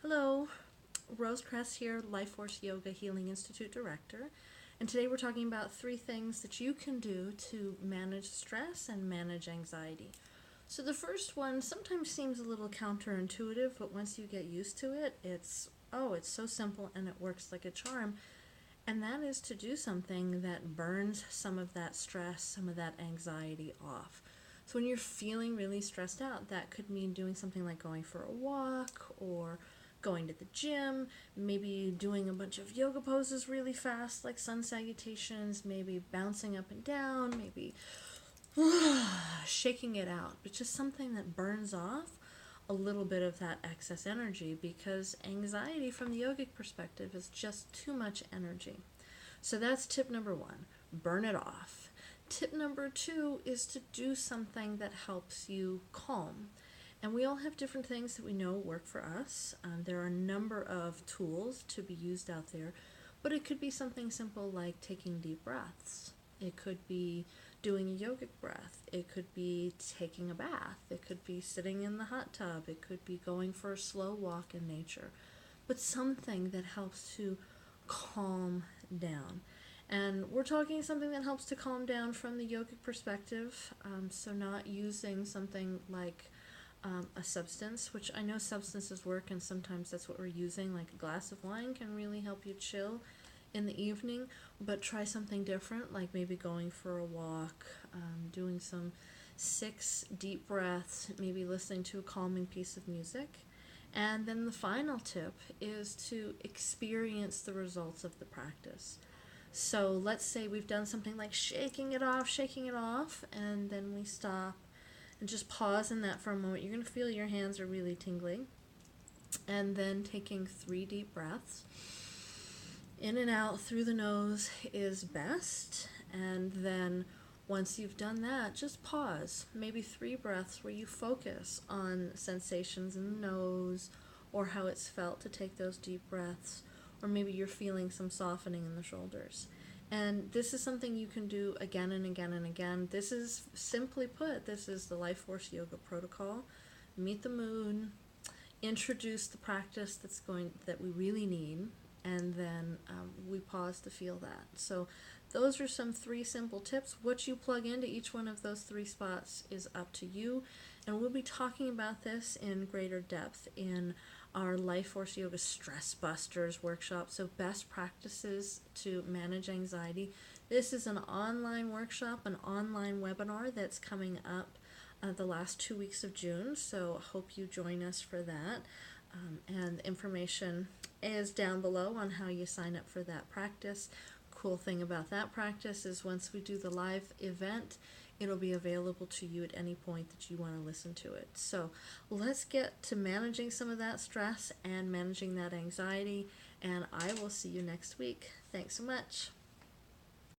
Hello, Rose Cress here, LifeForce Yoga Healing Institute Director. And today we're talking about 3 things that you can do to manage stress and manage anxiety. So the first one sometimes seems a little counterintuitive, but once you get used to it, it's so simple and it works like a charm. And that is to do something that burns some of that stress, some of that anxiety off. So when you're feeling really stressed out, that could mean doing something like going for a walk or going to the gym, maybe doing a bunch of yoga poses really fast like sun salutations, maybe bouncing up and down, maybe shaking it out, but just something that burns off a little bit of that excess energy, because anxiety from the yogic perspective is just too much energy. So that's tip number 1, burn it off. Tip number 2 is to do something that helps you calm. And we all have different things that we know work for us. There are a number of tools to be used out there, but it could be something simple like taking deep breaths. It could be doing a yogic breath. It could be taking a bath. It could be sitting in the hot tub. It could be going for a slow walk in nature. But something that helps to calm down. And we're talking something that helps to calm down from the yogic perspective. So not using something like a substance, which I know substances work and sometimes that's what we're using, like a glass of wine can really help you chill in the evening, but try something different, like maybe going for a walk, doing some 6 deep breaths, maybe listening to a calming piece of music. And then the final tip is to experience the results of the practice. So let's say we've done something like shaking it off, and then we stop and just pause in that for a moment. You're going to feel your hands are really tingling. And then taking 3 deep breaths. In and out through the nose is best. And then once you've done that, just pause. Maybe 3 breaths where you focus on sensations in the nose or how it's felt to take those deep breaths. Or maybe you're feeling some softening in the shoulders. And this is something you can do again and again and again. This is, simply put, this is the LifeForce Yoga Protocol. Meet the mood, introduce the practice that we really need, and then we pause to feel that. So those are some 3 simple tips. What you plug into each one of those 3 spots is up to you. And we'll be talking about this in greater depth in our LifeForce Yoga Stress Busters workshop. So best practices to manage anxiety. This is an online workshop, an online webinar that's coming up the last 2 weeks of June. So hope you join us for that. And information is down below on how you sign up for that practice. Cool thing about that practice is once we do the live event, it'll be available to you at any point that you want to listen to it. So let's get to managing some of that stress and managing that anxiety, and I will see you next week. Thanks so much.